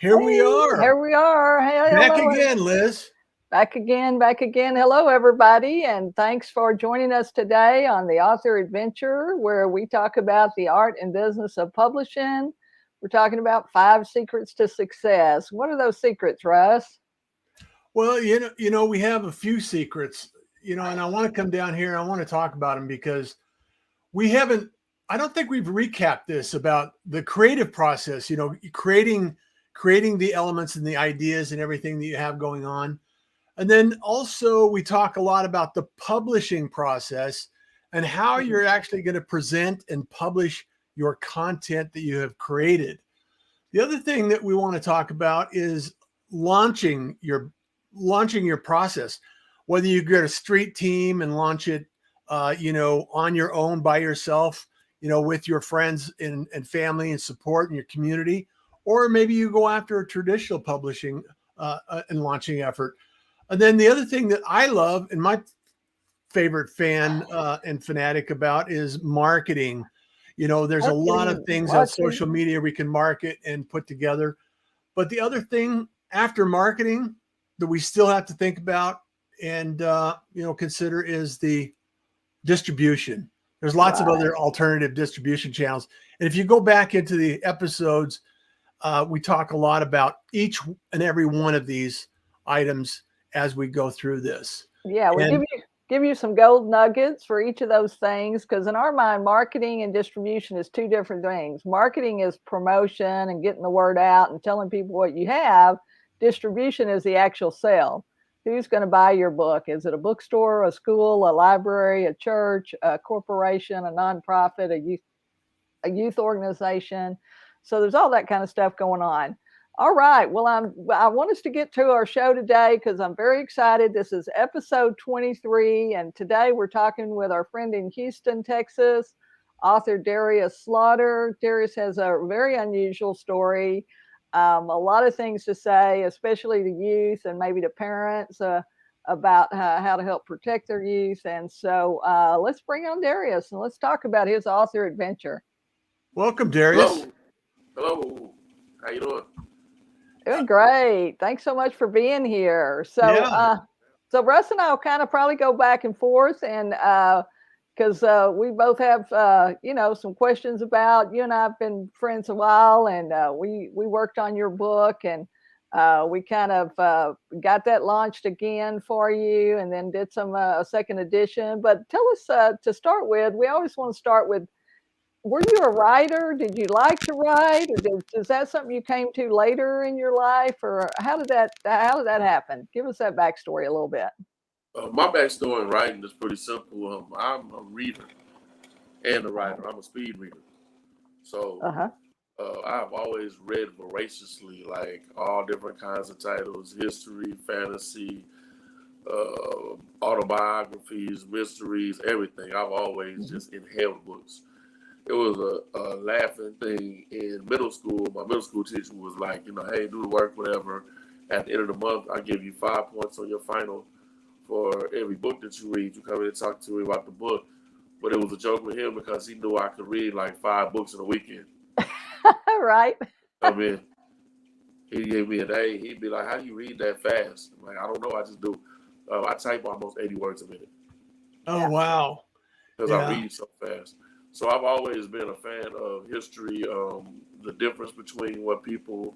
Here we are. Here we are. Hey, Back hello. again, Liz. Back again, back again. Hello, everybody, and thanks for joining us today on the Author Adventure, where we talk about the art and business of publishing. We're talking about 5 secrets to success. What are those secrets, Russ? Well, we have a few secrets, and I want to come down here and I want to talk about them because we haven't, I don't think we've recapped this about the creative process, creating the elements and the ideas and everything that you have going on. And then also we talk a lot about the publishing process and how you're actually going to present and publish your content that you have created. The other thing that we want to talk about is launching your process, whether you get a street team and launch it, on your own by yourself, with your friends and family and support in your community, or maybe you go after a traditional publishing and launching effort. And then the other thing that I love and my favorite fan and fanatic about is marketing. There's a lot of things on social media we can market and put together. But the other thing after marketing that we still have to think about and, consider is the distribution. There's lots of other alternative distribution channels. And if you go back into the episodes, we talk a lot about each and every one of these items as we go through this. Yeah, we give you some gold nuggets for each of those things, because in our mind, marketing and distribution is 2 different things. Marketing is promotion and getting the word out and telling people what you have. Distribution is the actual sale. Who's going to buy your book? Is it a bookstore, a school, a library, a church, a corporation, a nonprofit, a youth organization? So there's all that kind of stuff going on. All right. Well, I want us to get to our show today because I'm very excited. This is episode 23, and today we're talking with our friend in Houston, Texas, author Darius Slaughter. Darius has a very unusual story, a lot of things to say, especially to youth and maybe to parents about how to help protect their youth. And so let's bring on Darius and let's talk about his author adventure. Welcome, Darius. Hello. How you doing? Doing great. Thanks so much for being here. So, so Russ and I will kind of probably go back and forth, and because we both have some questions about you and I've been friends a while, and we worked on your book, and we kind of got that launched again for you, and then did some a second edition. But tell us to start with. We always want to start with, were you a writer? Did you like to write? Or is that something you came to later in your life? Or how did that happen? Give us that backstory a little bit. My backstory in writing is pretty simple. I'm a reader and a writer. I'm a speed reader. So I've always read voraciously, like all different kinds of titles: history, fantasy, autobiographies, mysteries, everything. I've always just inhaled books. It was a laughing thing in middle school. My middle school teacher was like, hey, do the work, whatever. At the end of the month, I give you 5 points on your final for every book that you read. You come in and talk to me about the book. But it was a joke with him because he knew I could read like 5 books in a weekend. Right. Come in. He gave me an A. He'd be like, how do you read that fast? I'm like, I don't know. I just do. I type almost 80 words a minute. Oh, wow. Because I read so fast. So I've always been a fan of history, the difference between what people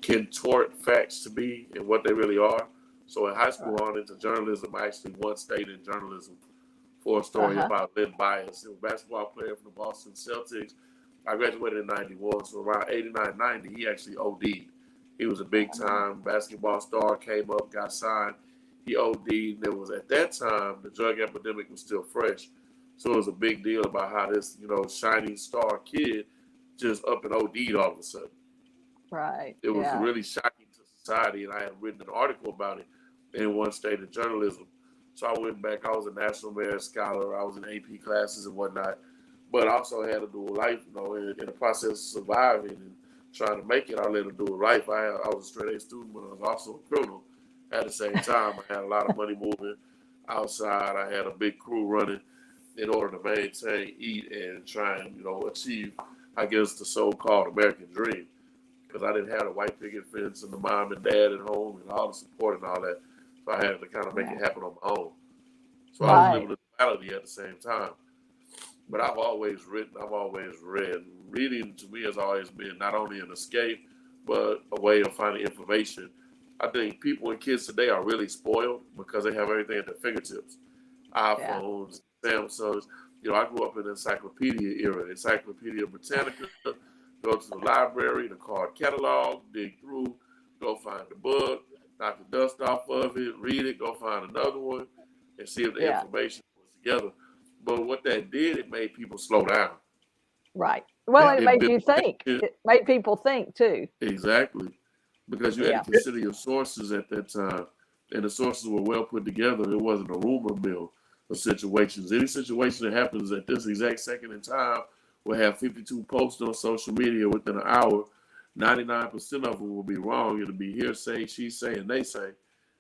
contort facts to be and what they really are. So in high school, on into journalism, I actually once stayed in journalism for a story about Lynn Bias. He was a basketball player for the Boston Celtics. I graduated in 91, so around 89, 90, he actually OD'd. He was a big-time basketball star, came up, got signed. He OD'd, and it was at that time, the drug epidemic was still fresh. So it was a big deal about how this, shining star kid just up and OD'd all of a sudden. Right. It was really shocking to society, and I had written an article about it in one state of journalism. So I went back. I was a National Merit Scholar. I was in AP classes and whatnot, but I also had a dual life, in the process of surviving and trying to make it. I led a dual life. I was a straight A student, but I was also a criminal at the same time. I had a lot of money moving outside. I had a big crew running in order to maintain, eat, and try and, achieve, I guess, the so-called American dream. because I didn't have the white picket fence and the mom and dad at home and all the support and all that. So I had to kind of make it happen on my own. So I was living the duality at the same time. But I've always written, I've always read. Reading to me has always been not only an escape, but a way of finding information. I think people and kids today are really spoiled because they have everything at their fingertips. iPhones, Samsungs. You know, I grew up in the encyclopedia era, Encyclopedia Britannica. Go to the library, the card catalog, dig through, go find the book, knock the dust off of it, read it, go find another one, and see if the information was together. But what that did, it made people slow down. Right. Well, it made you think. It made people think too. Exactly. Because you had to consider your sources at that time. And the sources were well put together. It wasn't a rumor mill of situations. Any situation that happens at this exact second in time will have 52 posts on social media within an hour. 99% of them will be wrong. It'll be hearsay, she say, and they say,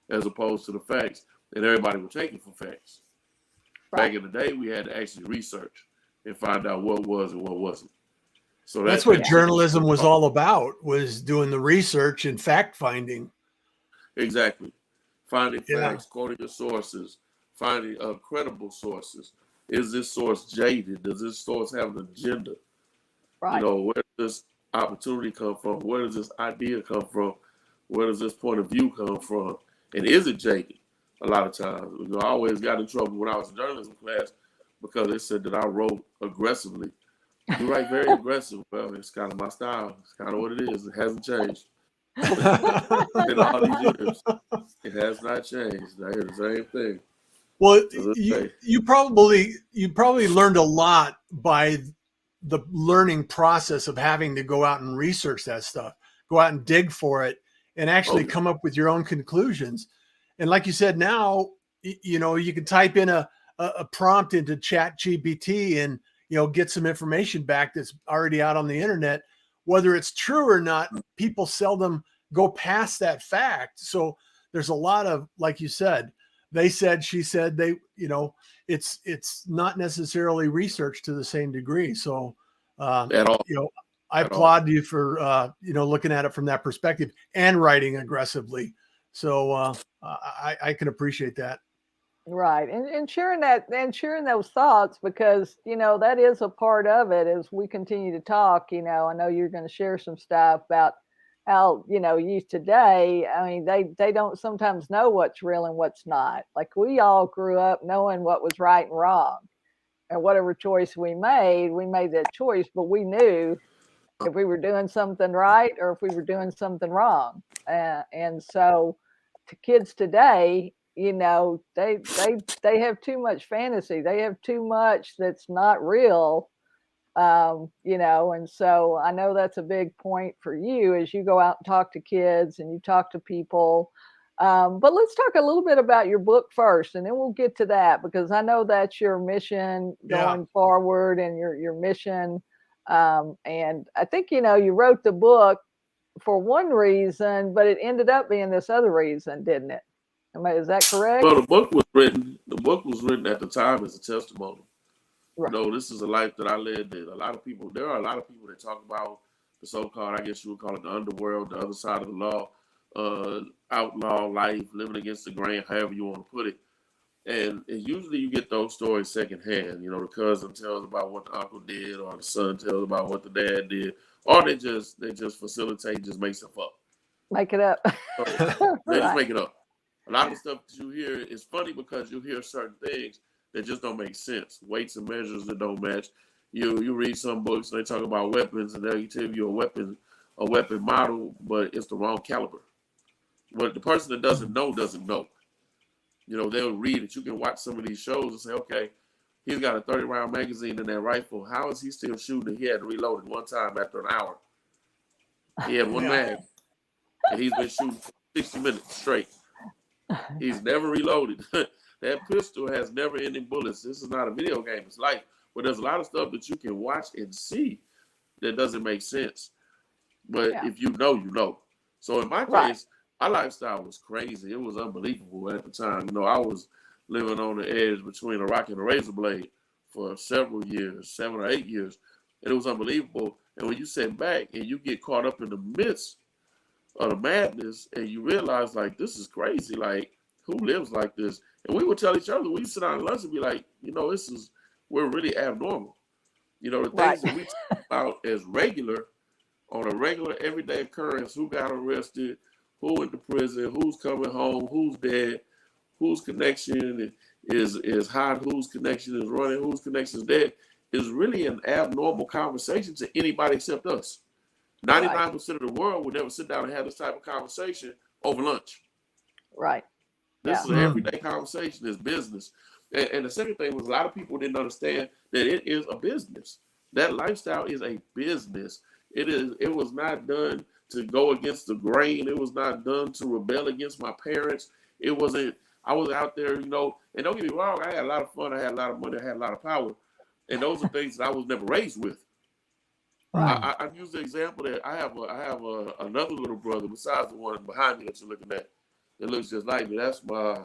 as opposed to the facts. And everybody will take it for facts. Back in the day, we had to actually research and find out what was and what wasn't. So that's what journalism was all about, was doing the research and fact finding. Exactly. Finding facts, quoting your sources, finding credible sources. Is this source jaded? Does this source have an agenda? Right. You know, where does this opportunity come from? Where does this idea come from? Where does this point of view come from? And is it jaded? A lot of times. You know, I always got in trouble when I was in journalism class because they said that I wrote aggressively. You write very aggressive. Well, it's kind of my style. It's kind of what it is. It hasn't changed. In all these years, it has not changed. I hear the same thing. Well, you probably learned a lot by the learning process of having to go out and research that stuff, go out and dig for it, and actually come up with your own conclusions. And like you said, now, you know, you can type in a prompt into ChatGPT and, you know, get some information back that's already out on the internet. Whether it's true or not, people seldom go past that fact. So there's a lot of, like you said, they said, she said, they, you know, it's not necessarily researched to the same degree. So, you know, I applaud you for, you know, looking at it from that perspective and writing aggressively. So I can appreciate that. Right. And sharing that and sharing those thoughts, because, you know, that is a part of it as we continue to talk. You know, I know you're going to share some stuff about how, you know, youth today, I mean, they don't sometimes know what's real and what's not. Like we all grew up knowing what was right and wrong, and whatever choice we made that choice, but we knew if we were doing something right or if we were doing something wrong. And so to kids today, you know, they have too much fantasy. They have too much that's not real, you know, and so I know that's a big point for you as you go out and talk to kids and you talk to people. But let's talk a little bit about your book first, and then we'll get to that, because I know that's your mission going forward and your mission. And I think, you know, you wrote the book for one reason, but it ended up being this other reason, didn't it? Is that correct? Well, the book was written at the time as a testimony. Right. You know, this is a life that I led. That there are a lot of people that talk about the so-called, I guess you would call it the underworld, the other side of the law, outlaw life, living against the grain, however you want to put it. And usually you get those stories secondhand. You know, the cousin tells about what the uncle did, or the son tells about what the dad did, or they just facilitate, just make stuff up. Make it up. So they just make it up. A lot of the stuff that you hear is funny because you hear certain things that just don't make sense. Weights and measures that don't match. You read some books and they talk about weapons, and they'll tell you a weapon model, but it's the wrong caliber. But the person that doesn't know. You know, they'll read it. You can watch some of these shows and say, okay, he's got a 30-round magazine in that rifle. How is he still shooting? He had to reload it one time after an hour. He had one mag, and he's been shooting for 60 minutes straight. He's never reloaded. That pistol has never-ending bullets. This is not a video game. It's life. But there's a lot of stuff that you can watch and see that doesn't make sense. But if you know, you know. So in my case, my lifestyle was crazy. It was unbelievable at the time. You know, I was living on the edge between a rock and a razor blade for several years, 7 or 8 years. And it was unbelievable. And when you sit back and you get caught up in the midst of the madness and you realize, like, this is crazy. Like, who lives like this? And we would tell each other, we sit down at lunch and be like, we're really abnormal. The things that we talk about as regular, on a regular everyday occurrence, who got arrested, who went to prison, who's coming home, who's dead, whose connection is hot, whose connection is running, whose connection is dead, is really an abnormal conversation to anybody except us. 99% of the world would never sit down and have this type of conversation over lunch. Right. This is an everyday conversation. It's business. And the second thing was, a lot of people didn't understand that it is a business. That lifestyle is a business. It was not done to go against the grain. It was not done to rebel against my parents. It wasn't. I was out there, and don't get me wrong, I had a lot of fun. I had a lot of money. I had a lot of power. And those are things that I was never raised with. Right. I use the example that I have another little brother besides the one behind me that you're looking at. It looks just like me. That's my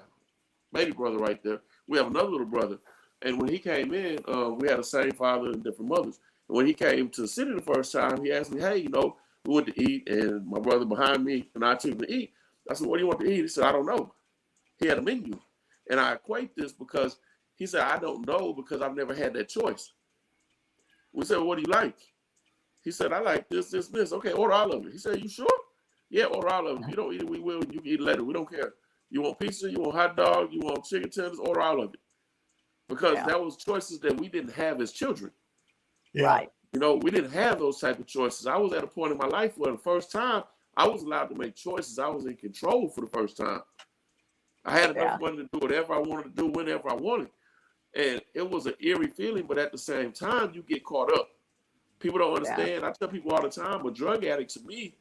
baby brother right there. We have another little brother. And when he came in, we had the same father and different mothers. And when he came to the city the first time, he asked me, hey, we went to eat, and my brother behind me and I took him to eat. I said, what do you want to eat? He said, I don't know. He had a menu. And I equate this because he said, I don't know because I've never had that choice. We said, well, what do you like? He said, I like this, this, this. Okay, order all of it. He said, you sure? Yeah, order all of it. If you don't eat it, we will. You can eat it later. We don't care. You want pizza? You want hot dog? You want chicken tenders? Order all of it. Because that was choices that we didn't have as children. Yeah. Right. We didn't have those type of choices. I was at a point in my life where the first time I was allowed to make choices. I was in control for the first time. I had enough money to do whatever I wanted to do whenever I wanted. And it was an eerie feeling, but at the same time, you get caught up. People don't understand. Yeah. I tell people all the time, a drug addict to me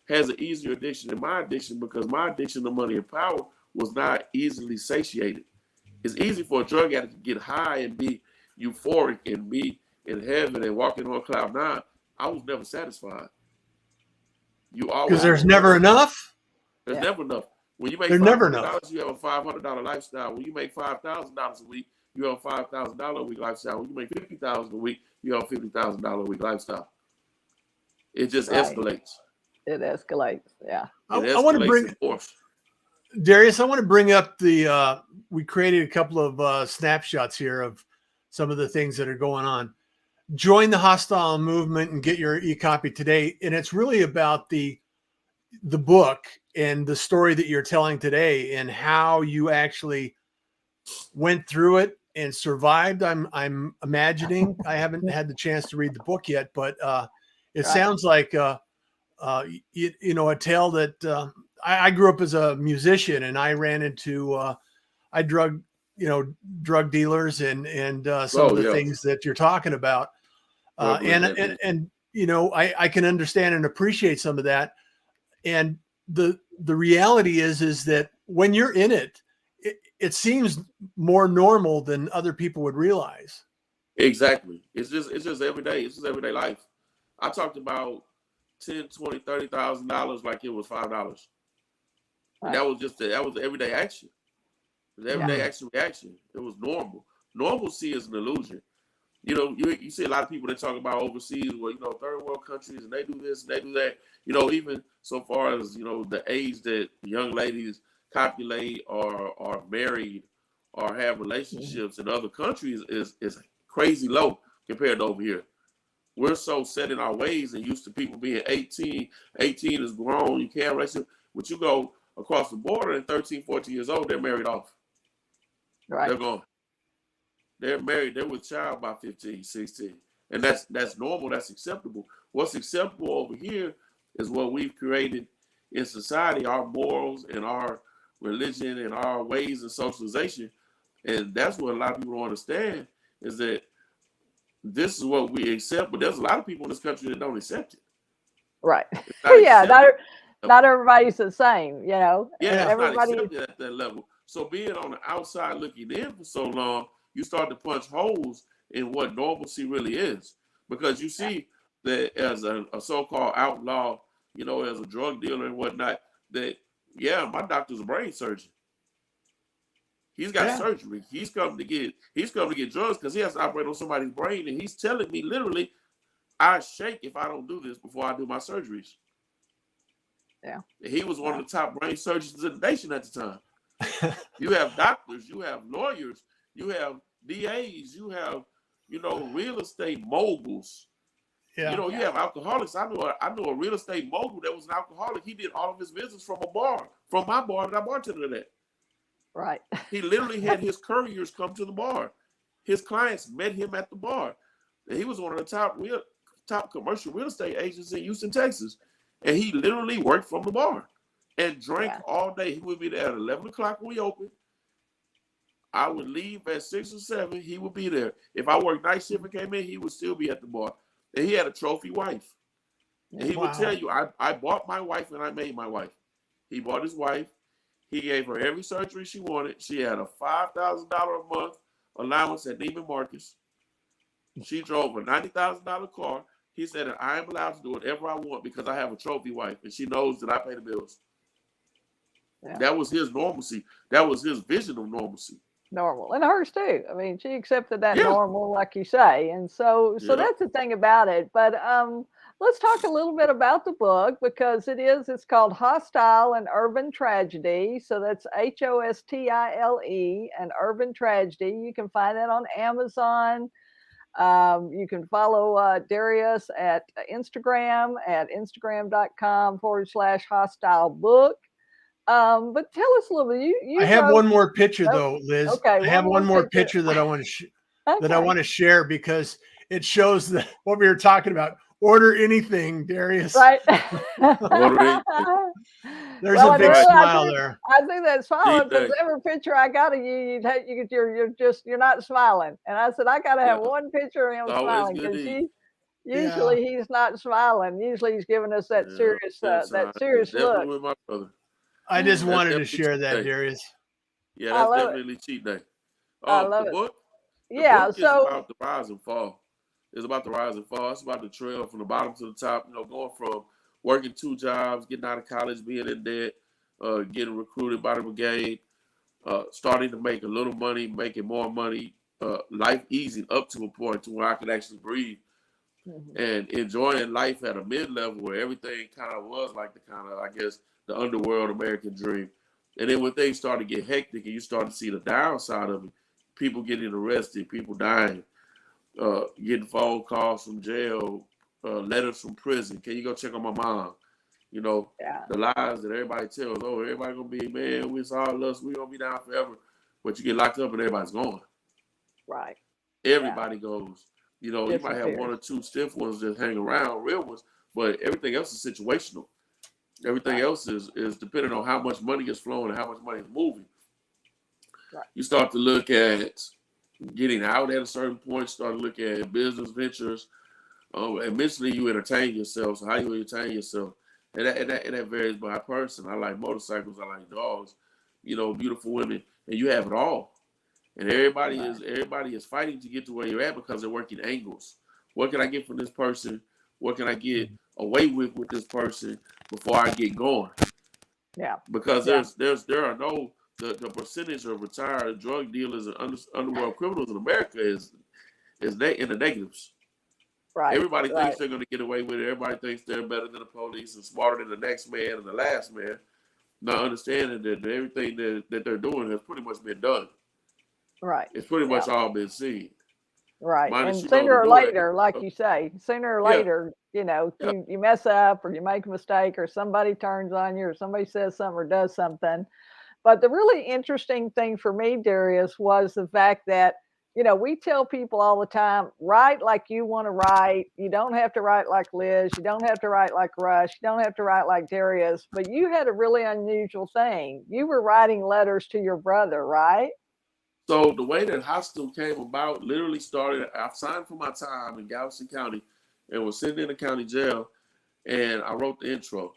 has an easier addiction than my addiction because my addiction to money and power was not easily satiated. It's easy for a drug addict to get high and be euphoric and be in heaven and walking on cloud nine. I was never satisfied. Because there's never enough. There's never enough. When you make $500, you have a $500 lifestyle. When you make $5,000 a week, you have a $5,000 a week lifestyle. When you make $50,000 a week, you have a $50,000 a week lifestyle. It just escalates. It escalates. Yeah. I want to bring Darius. I want to bring up we created a couple of snapshots here of some of the things that are going on. Join the hostile movement and get your e-copy today. And it's really about the book and the story that you're telling today and how you actually went through it and survived. I'm imagining. I haven't had the chance to read the book yet, but it sounds like a tale that I grew up as a musician, and I ran into drug dealers and some of the things that you're talking about. I can understand and appreciate some of that. And the reality is that when you're in it, it seems more normal than other people would realize. Exactly. It's just every day. It's just everyday life. I talked about $10,000, $20,000, $30,000 like it was $5. Right. That was everyday action. It was everyday action reaction. It was normal. Normalcy is an illusion. You see a lot of people that talk about overseas, third world countries, and they do this, and they do that. Even so far as the age that young ladies copulate or are married or have relationships in other countries is crazy low compared to over here. We're so set in our ways and used to people being 18. 18 is grown. You can't raise it. But you go across the border and 13, 14 years old, they're married off. Right. They're gone. They're married. They're with child by 15, 16. And that's normal. That's acceptable. What's acceptable over here is what we've created in society, our morals and our religion and our ways of socialization. And that's what a lot of people don't understand is that this is what we accept, but there's a lot of people in this country that don't accept it. Right. Not everybody's the same, Yeah, everybody not accepted at that level. So being on the outside looking in for so long, you start to punch holes in what normalcy really is. Because you see that as a so-called outlaw, as a drug dealer and whatnot, that, my doctor's a brain surgeon. He's got surgery. He's come to get drugs because he has to operate on somebody's brain. And he's telling me literally I shake if I don't do this before I do my surgeries. Yeah. He was one of the top brain surgeons in the nation at the time. You have doctors, you have lawyers, you have DAs, you have, real estate moguls. Yeah. You have alcoholics. I know a real estate mogul that was an alcoholic. He did all of his business from my bar that I bartended at. Right. He literally had his couriers come to the bar. His clients met him at the bar. And he was one of the top commercial real estate agents in Houston, Texas. And he literally worked from the bar and drank all day. He would be there at 11 o'clock when we opened. I would leave at 6 or 7. He would be there. If I worked night shift and came in, he would still be at the bar. And he had a trophy wife. And he would tell you, I bought my wife and I made my wife. He bought his wife. He gave her every surgery she wanted. She had a $5,000 a month allowance at Neiman Marcus. She drove a $90,000 car. He said that I am allowed to do whatever I want because I have a trophy wife and she knows that I pay the bills. Yeah. That was his normalcy. That was his vision of normalcy. Normal, and hers too. I mean, she accepted that normal, like you say, and so that's the thing about it. But let's talk a little bit about the book because it's called Hostile and Urban Tragedy. So that's Hostile, an Urban Tragedy. You can find that on Amazon. You can follow Darius at Instagram at instagram.com/hostile book. But tell us a little bit. You I have one more picture though, Liz. Okay, I have one more picture that I want to share because it shows what we were talking about. Order anything, Darius. Right. There's a big smile there. I think that's smiling because every picture I got of you, you're not smiling. And I said I got to have one picture of him smiling because usually he's not smiling. Usually he's giving us that serious look. With my brother. I just wanted to share that, Darius. Yeah, that's definitely cheat day. I love the book. The book is about the rise and fall. It's about the rise and fall. It's about the trail from the bottom to the top. Going from working 2 jobs, getting out of college, being in debt, getting recruited by the brigade, starting to make a little money, making more money, life easing up to a point to where I could actually breathe, and enjoying life at a mid-level where everything kind of was like the underworld American dream. And then when things started to get hectic and you start to see the downside of it, people getting arrested, people dying, getting phone calls from jail, letters from prison. Can you go check on my mom? The lies that everybody tells. Oh, everybody gonna be, man, it's all us. We're gonna be down forever. But you get locked up and everybody's gone. Right. Everybody goes. You might have 1 or 2 stiff ones that hang around, real ones, but everything else is situational. Everything else is depending on how much money is flowing and how much money is moving. Right. You start to look at getting out at a certain point, start to look at business ventures. Eventually you entertain yourself. So how you entertain yourself? And that varies by person. I like motorcycles, I like dogs, beautiful women, and you have it all. And everybody is fighting to get to where you're at because they're working angles. What can I get from this person? What can I get away with this person before I get going? Yeah. Because there are no the percentage of retired drug dealers and underworld criminals in America is in the negatives. Right. Everybody thinks they're going to get away with it. Everybody thinks they're better than the police and smarter than the next man and the last man. Not understanding that everything that they're doing has pretty much been done. Right. It's pretty much all been seen. Right. And sooner or later, like you say, sooner or later, you mess up or you make a mistake or somebody turns on you or somebody says something or does something. But the really interesting thing for me, Darius, was the fact that, we tell people all the time, write like you want to write. You don't have to write like Liz. You don't have to write like Russ. You don't have to write like Darius. But you had a really unusual thing. You were writing letters to your brother, right? So the way that Hostile came about literally started, I signed for my time in Galveston County and was sitting in the county jail, and I wrote the intro.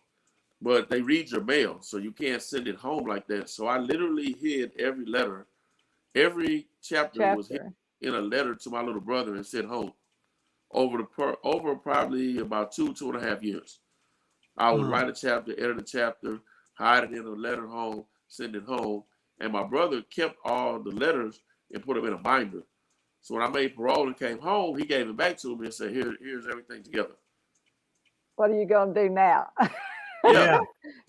But they read your mail, so you can't send it home like that. So I literally hid every letter. Every chapter was hidden in a letter to my little brother and sent home over probably about 2.5 years. I would write a chapter, edit a chapter, hide it in a letter home, send it home. And my brother kept all the letters and put them in a binder. So when I made parole and came home, he gave it back to me and said, here's everything together. What are you going to do now? Yeah.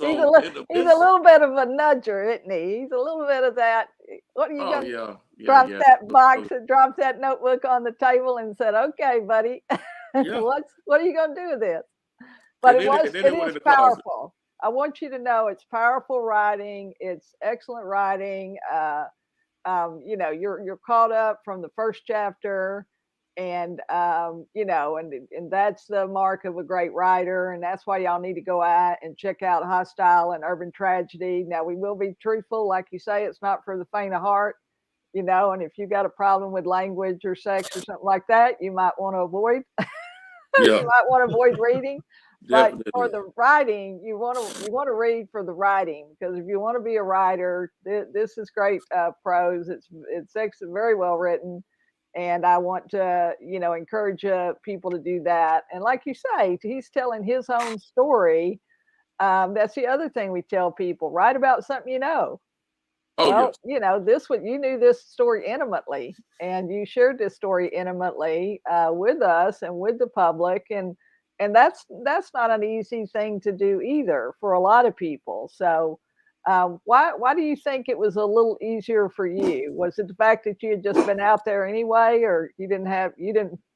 So he's a little bit of a nudger, isn't he? He's a little bit of that. What are you going to drop that box and drop that notebook on the table and said, okay, buddy, what are you going to do with this? But it is powerful. I want you to know it's powerful writing. It's excellent writing. You know, you're caught up from the first chapter, and you know, and that's the mark of a great writer, and that's why y'all need to go out and check out Hostile and Urban Tragedy. Now, we will be truthful, like you say, it's not for the faint of heart, you know, and if you got a problem with language or sex or something like that, you might want to avoid. You might want to avoid reading. But for the writing, you want to read for the writing, because if you want to be a writer, this is great prose. It's very well written, and I want to encourage people to do that. And like you say, he's telling his own story. That's the other thing we tell people: write about something you know. Oh, well, yes. You knew this story intimately, and you shared this story intimately with us and with the public, and that's not an easy thing to do either for a lot of people. So why do you think it was a little easier for you? Was it the fact that you had just been out there anyway, or you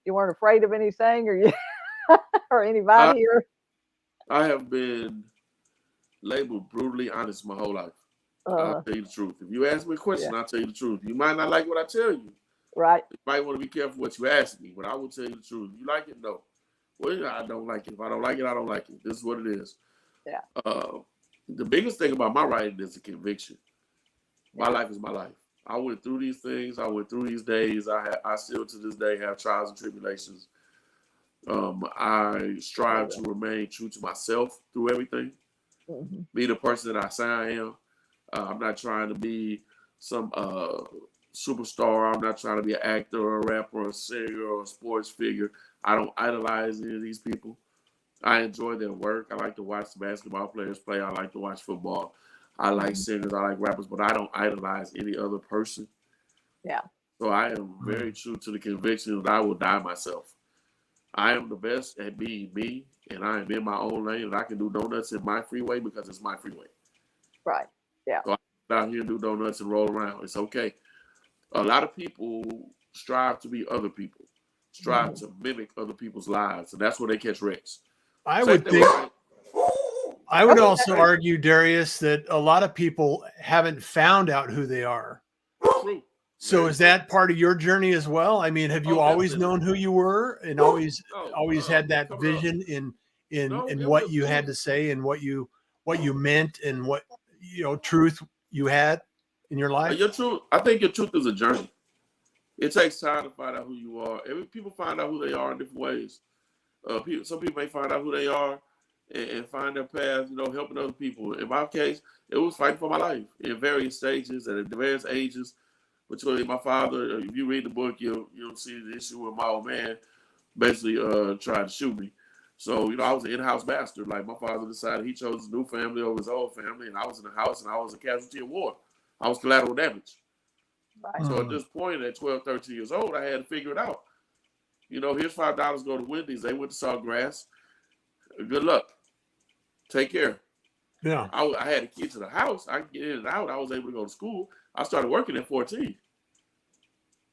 weren't afraid of anything, or you or anybody? I have been labeled brutally honest my whole life. I'll tell you the truth. If you ask me a question, I'll tell you the truth. You might not like what I tell you. Right. You might want to be careful what you ask me, but I will tell you the truth. You like it? No. Well, I don't like it. If I don't like it, I don't like it. This is what it is. Yeah. The biggest thing about my writing is the conviction. My life is my life. I went through these things. I went through these days. I still to this day have trials and tribulations. I strive to remain true to myself through everything. Mm-hmm. Be the person that I say I am. I'm not trying to be some superstar. I'm not trying to be an actor or a rapper or a singer or a sports figure. I don't idolize any of these people. I enjoy their work. I like to watch the basketball players play. I like to watch football. I like singers. I like rappers, but I don't idolize any other person. Yeah. So I am very true to the conviction that I will die myself. I am the best at being me, and I am in my own lane, and I can do donuts in my freeway because it's my freeway. Right. Yeah. So I get out here and do donuts and roll around. It's okay. A lot of people strive to be other people, strive to mimic other people's lives, and that's where they catch wrecks. I would also argue, Darius, that a lot of people haven't found out who they are. True. So is that part of your journey as well? I mean, have you always known who you were and always had that vision in what you had to say and what you meant and what truth you had in your life? Your truth, I think your truth is a journey. It takes time to find out who you are. People find out who they are in different ways. Some people may find out who they are and find their path, helping other people. In my case, it was fighting for my life in various stages and at various ages. Between my father, if you read the book, you'll see the issue with my old man basically tried to shoot me. So, I was an in-house bastard. Like, my father decided he chose his new family over his old family, and I was in the house, and I was a casualty of war. I was collateral damage. Right. So at this point, at 12, 13 years old, I had to figure it out. Here's $5, go to Wendy's. They went to Sawgrass. Good luck. Take care. Yeah. I had a key to the house. I could get in and out. I was able to go to school. I started working at 14.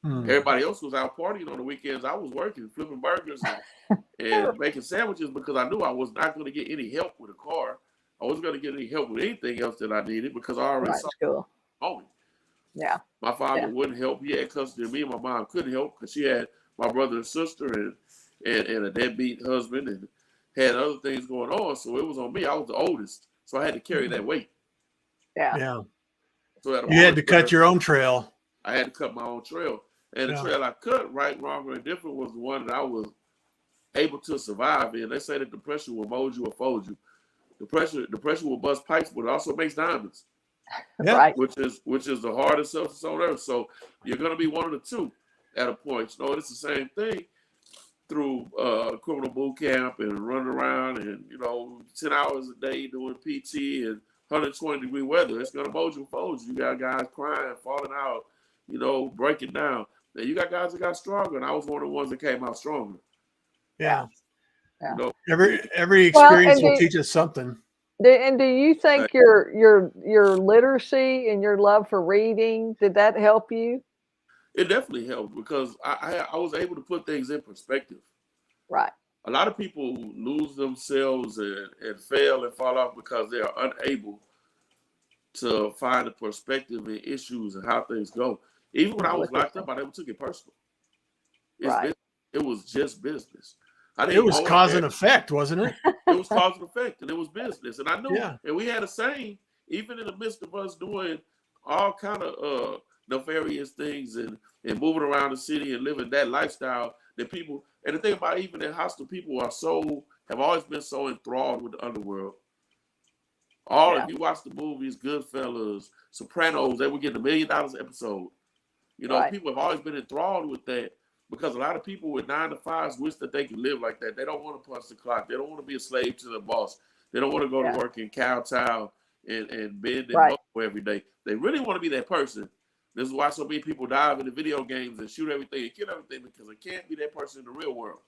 Everybody else was out partying on the weekends. I was working, flipping burgers and making sandwiches because I knew I was not going to get any help with a car. I wasn't going to get any help with anything else that I needed because I already saw homie. Yeah. My father wouldn't help. He had custody of me. My mom couldn't help because she had my brother and sister and a deadbeat husband and had other things going on. So it was on me. I was the oldest. So I had to carry that weight. Yeah. Yeah. So you had to cut your own trail. I had to cut my own trail. And the trail I cut, right, wrong, or indifferent, was the one that I was able to survive in. They say that depression will mold you or fold you. Depression will bust pipes, but it also makes diamonds. Yeah. Right. Which is the hardest substance on earth. So you're going to be one of the two at a point. It's the same thing through criminal boot camp and running around and 10 hours a day doing PT and 120-degree weather. It's going to mold you and fold you. You got guys crying, falling out, breaking down. Now you got guys that got stronger, and I was one of the ones that came out stronger. Yeah. Yeah. You know, Every experience will teach us something. And do you think your literacy and your love for reading, did that help you? it definitely helped because I was able to put things in perspective. Right. A lot of people lose themselves and fail and fall off because they are unable to find a perspective in issues and how things go. Even when I was locked up, I never took it personal. Right. It was just business. It was cause and effect, wasn't it? It was cause and effect, and it was business. And I knew, Yeah. and we had a saying, even in the midst of us doing all kind of nefarious things and moving around the city and living that lifestyle, that people, and the thing about even in hostile people have always been so enthralled with the underworld. If you watch the movies, Goodfellas, Sopranos, they were getting $1 million an episode. You know, people have always been enthralled with that because a lot of people with 9 to 5s wish that they could live like that. They don't want to punch the clock. They don't want to be a slave to their boss. They don't want to go to work in kowtow and bend and every day. They really want to be that person. This is why so many people dive into video games and shoot everything and kill everything, because they can't be that person in the real world.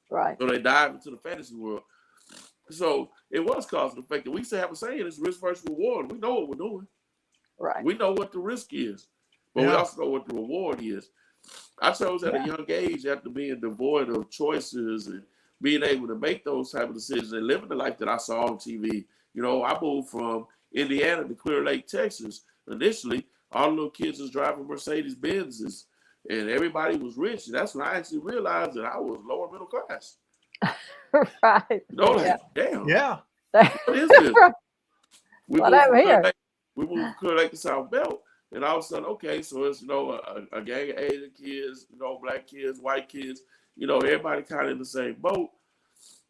Right. So they dive into the fantasy world. So it was cause and effect. And we used to have a saying, it's risk versus reward. We know what we're doing. Right. We know what the risk is, but we also know what the reward is. I chose at a young age, after being devoid of choices and being able to make those type of decisions and living the life that I saw on TV. You know, I moved from Indiana to Clear Lake, Texas. Initially, all the little kids was driving Mercedes Benzes and everybody was rich. And that's when I actually realized that I was lower middle class. Right. You know, like, damn. Yeah. What is this? We moved from Clear Lake to South Belt. And all of a sudden, okay, so it's, you know, a gang of Asian kids, you know, black kids, white kids, you know, everybody kind of in the same boat.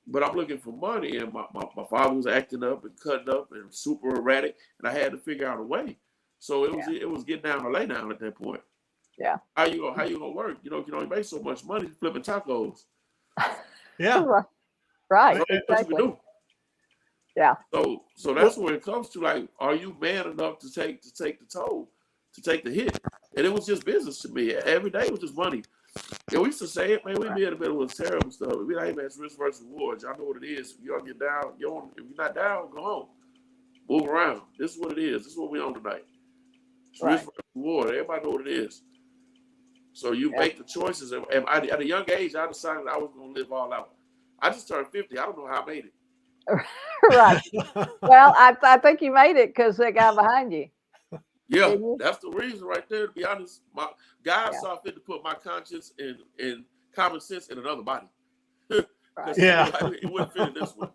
But I'm looking for money, and my father was acting up and cutting up and super erratic, and I had to figure out a way. So it was getting down or lay down at that point. Yeah. How you gonna work? You know, you can only make so much money flipping tacos. Yeah. Right. So what you can do. Yeah. So that's where it comes to, like, are you man enough to take the toll, to take the hit? And it was just business to me. Every day was just money. And we used to say it, man, we'd be in the middle of terrible stuff. We'd be like, hey, man, it's risk versus reward. Y'all know what it is. If you don't get down, if you're not down, go home. Move around. This is what it is. This is what we're on tonight. It's risk versus reward. Everybody know what it is. So you make the choices. And at a young age, I decided I was going to live all out. I just turned 50. I don't know how I made it. Right. Well, I think you made it because that guy behind you. Yeah, that's the reason right there. To be honest, my God saw fit to put my conscience and common sense in another body. It wouldn't fit in this one.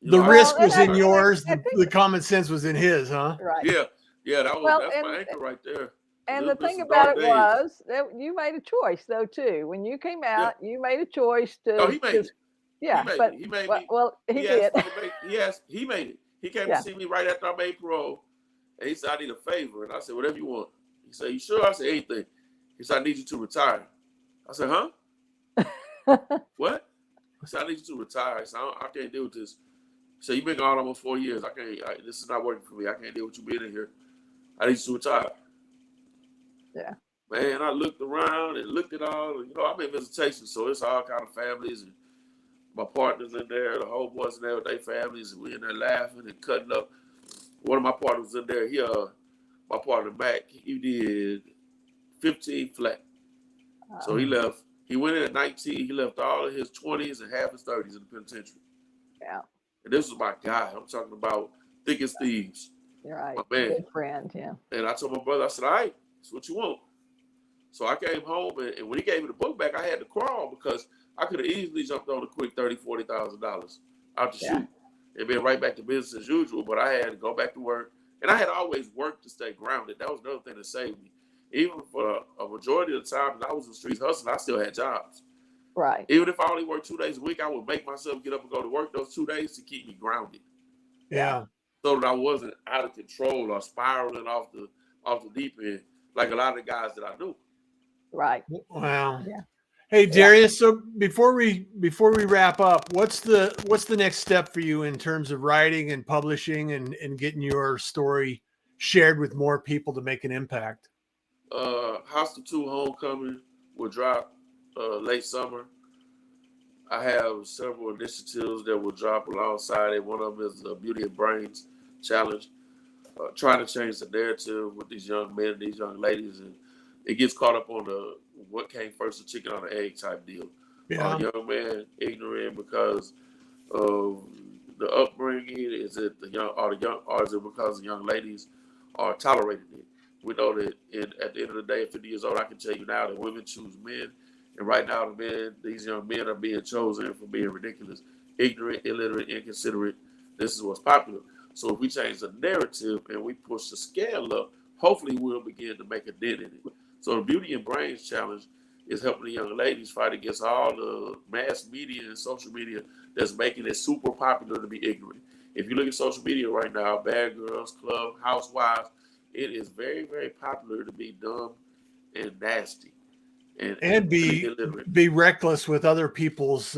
The risk was in yours. The common sense was in his, huh? Right. Yeah. That's my anchor right there. And the thing about it was that you made a choice, though, too. When you came out, you made a choice to. Oh, he made it. Yeah, he made me. Well, he did. He made it. He came to see me right after I made parole. And he said, I need a favor. And I said, whatever you want. He said, you sure? I said, anything. He said, I need you to retire. I said, huh? What? I said, I need you to retire. I said, I can't deal with this. He said, you've been gone almost 4 years. This is not working for me. I can't deal with you being in here. I need you to retire. Yeah. Man, I looked around and looked at all. You know, I'm in visitation, so it's all kind of families. And my partners in there, the homeboys in there with their families. And we in there laughing and cutting up. One of my partners in there, my partner Mac, he did 15 flat. So he left. He went in at 19. He left all of his 20s and half his 30s in the penitentiary. Yeah. And this was my guy. I'm talking about thick as thieves. You're right. My man. Good friend, yeah. And I told my brother, I said, all right, that's what you want. So I came home, and when he gave me the book back, I had to crawl because I could have easily jumped on a quick $30,000, $40,000 out the chute. And been right back to business as usual, but I had to go back to work. And I had always worked to stay grounded. That was another thing that saved me. Even for a majority of the time that I was in the streets hustling, I still had jobs. Right. Even if I only worked 2 days a week, I would make myself get up and go to work those 2 days to keep me grounded. Yeah. So that I wasn't out of control or spiraling off the deep end like a lot of the guys that I knew. Right. Wow. Yeah. Hey, Darius, so before we wrap up, what's the next step for you in terms of writing and publishing and getting your story shared with more people to make an impact? Hostel 2 Homecoming will drop late summer. I have several initiatives that will drop alongside it. One of them is the Beauty and Brains Challenge, trying to change the narrative with these young men, these young ladies, and it gets caught up on the what came first, the chicken or the egg type deal. Yeah. Young man ignorant because of the upbringing. Is it the young or is it because the young ladies are tolerating it? We know that at the end of the day, at 50 years old, I can tell you now that women choose men. And right now, these young men are being chosen for being ridiculous, ignorant, illiterate, inconsiderate. This is what's popular. So if we change the narrative and we push the scale up, hopefully we'll begin to make a dent in it. So the Beauty and Brains Challenge is helping the young ladies fight against all the mass media and social media that's making it super popular to be ignorant. If you look at social media right now, Bad Girls Club, Housewives, it is very, very popular to be dumb and nasty. And be reckless with other people's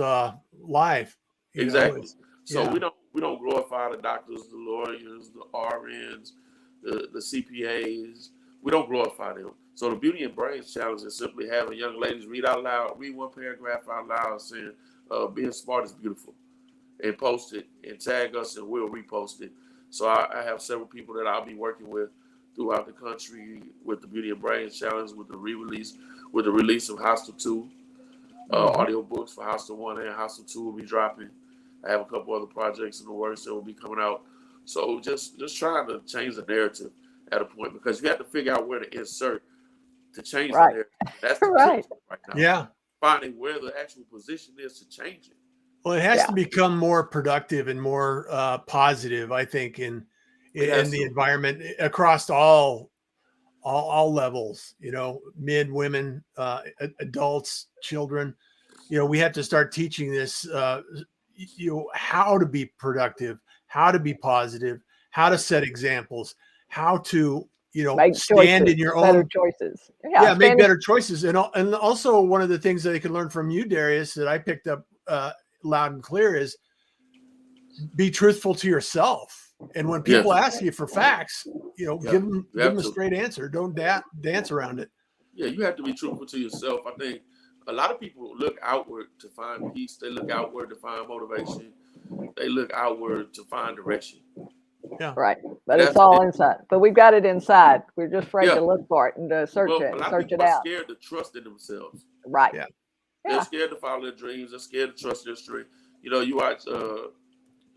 life. Exactly. So yeah. we don't glorify the doctors, the lawyers, the RNs, the CPAs. We don't glorify them. So the Beauty and Brains Challenge is simply having young ladies read one paragraph out loud saying, being smart is beautiful, and post it and tag us and we'll repost it. So I have several people that I'll be working with throughout the country with the Beauty and Brains Challenge, with the release of Hostel 2, audio books for Hostel 1 and Hostel 2 will be dropping. I have a couple other projects in the works that will be coming out. So just trying to change the narrative at a point, because you have to figure out where to insert to change the narrative. That's the right now. Yeah. Finding where the actual position is to change it. Well, it has to become more productive and more positive, I think, in the environment across all levels, men, women, adults, children. We have to start teaching this, how to be productive, how to be positive, how to set examples, how to, make stand choices, in your better own choices. Make better choices. And also one of the things that I could learn from you, Darius, that I picked up loud and clear is be truthful to yourself. And when people ask you for facts, give them a straight answer. Don't dance around it. Yeah, you have to be truthful to yourself. I think a lot of people look outward to find peace. They look outward to find motivation. They look outward to find direction. Yeah. Right. But it's all inside. But we've got it inside. We're just afraid to look for it and to search it and search it out. Scared to trust in themselves. Right. Yeah. They're scared to follow their dreams. They're scared to trust their strength. You watch a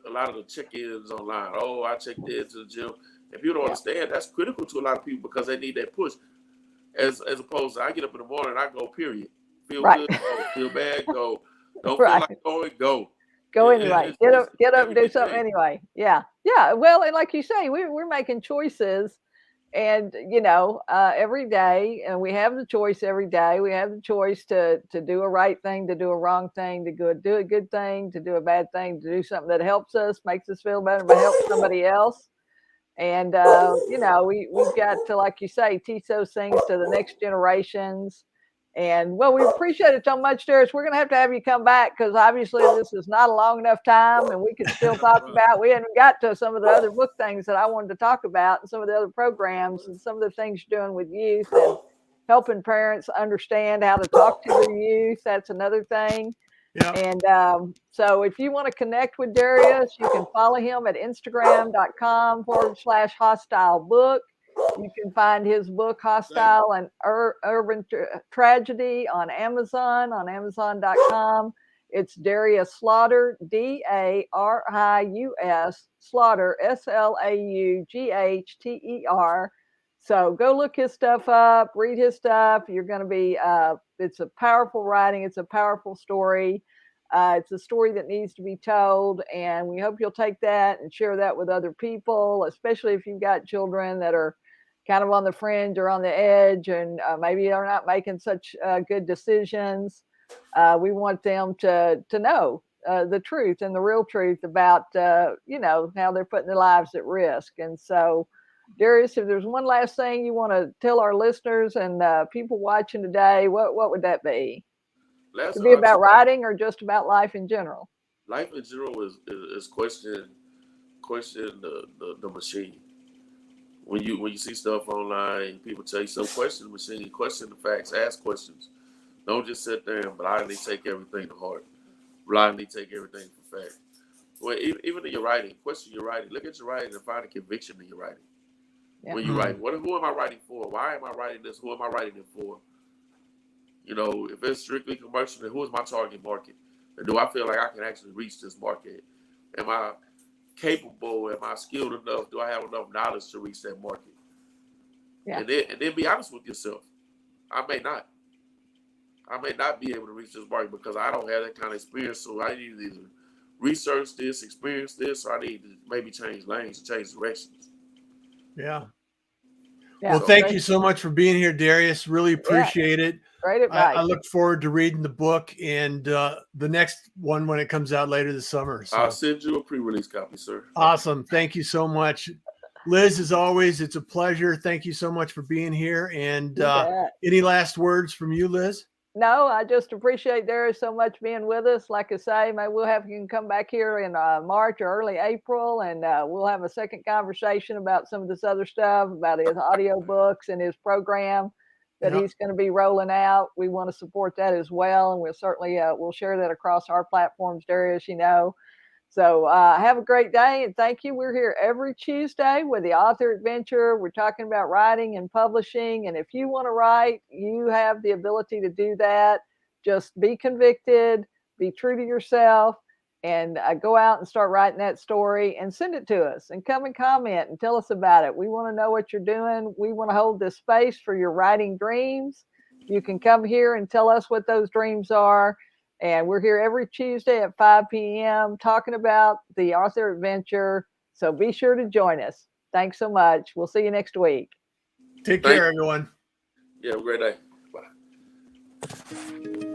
lot of the check-ins online. Oh, I checked in to the gym. If you don't understand, that's critical to a lot of people because they need that push. As opposed to I get up in the morning and I go, period. Feel good, go. Feel bad, go. Don't feel like going, go. Go anyway. Get up and do something anyway. Yeah. Yeah. Well, and like you say, we're making choices, and every day, and we have the choice every day. We have the choice to do a right thing, to do a wrong thing, to do a good thing, to do a bad thing, to do something that helps us, makes us feel better, but helps somebody else. And we've got to, like you say, teach those things to the next generations. And well, we appreciate it so much, Darius. We're going to have you come back because obviously this is not a long enough time, and we could still talk about. We haven't got to some of the other book things that I wanted to talk about, and some of the other programs, and some of the things you're doing with youth and helping parents understand how to talk to their youth. That's another thing. Yeah. And so if you want to connect with Darius, you can follow him at Instagram.com/hostile book. You can find his book, Hostile and Urban Tragedy, on Amazon.com. It's Darius Slaughter, Darius Slaughter, Slaughter. So go look his stuff up, read his stuff. You're going to be, it's a powerful writing. It's a powerful story. It's a story that needs to be told. And we hope you'll take that and share that with other people, especially if you've got children that are kind of on the fringe or on the edge, and maybe they're not making such good decisions. We want them to know the truth and the real truth about, how they're putting their lives at risk. And so, Darius, if there's one last thing you want to tell our listeners and people watching today, what would that be? Would it be about writing or just about life in general? Life in general is question the machine. when you see stuff online, people tell you some questions, but you question the facts, ask questions. Don't just sit there and blindly take everything to heart. Blindly take everything for fact. Well, even in your writing, question your writing. Look at your writing and find a conviction in your writing. Yeah. When you write, who am I writing for? Why am I writing this? Who am I writing it for? You know, if it's strictly commercial, then who is my target market? And do I feel like I can actually reach this market? Am I capable? Am I skilled enough? Do I have enough knowledge to reach that market? Yeah. And then be honest with yourself. I may not. I may not be able to reach this market because I don't have that kind of experience. So I need to either research this, experience this, or I need to maybe change lanes, change directions. Yeah. Yeah. Well, thank you so much for being here, Darius. Really appreciate it. Great advice. I look forward to reading the book and the next one when it comes out later this summer. So. I'll send you a pre-release copy, sir. Awesome. Thank you so much. Liz, as always, it's a pleasure. Thank you so much for being here. And any last words from you, Liz? No, I just appreciate Darius so much being with us. Like I say, maybe we'll have you come back here in March or early April, and we'll have a second conversation about some of this other stuff, about his audiobooks and his program that he's going to be rolling out. We want to support that as well, and we'll certainly we'll share that across our platforms, Darius, you know. So have a great day, and thank you. We're here every Tuesday with the Author Adventure. We're talking about writing and publishing, and if you want to write, you have the ability to do that. Just be convicted, be true to yourself, and go out and start writing that story and send it to us and come and comment and tell us about it. We want to know what you're doing. We want to hold this space for your writing dreams. You can come here and tell us what those dreams are. And we're here every Tuesday at 5 p.m. talking about the Author Adventure. So be sure to join us. Thanks so much. We'll see you next week. Take care, everyone. Yeah, have a great day. Bye.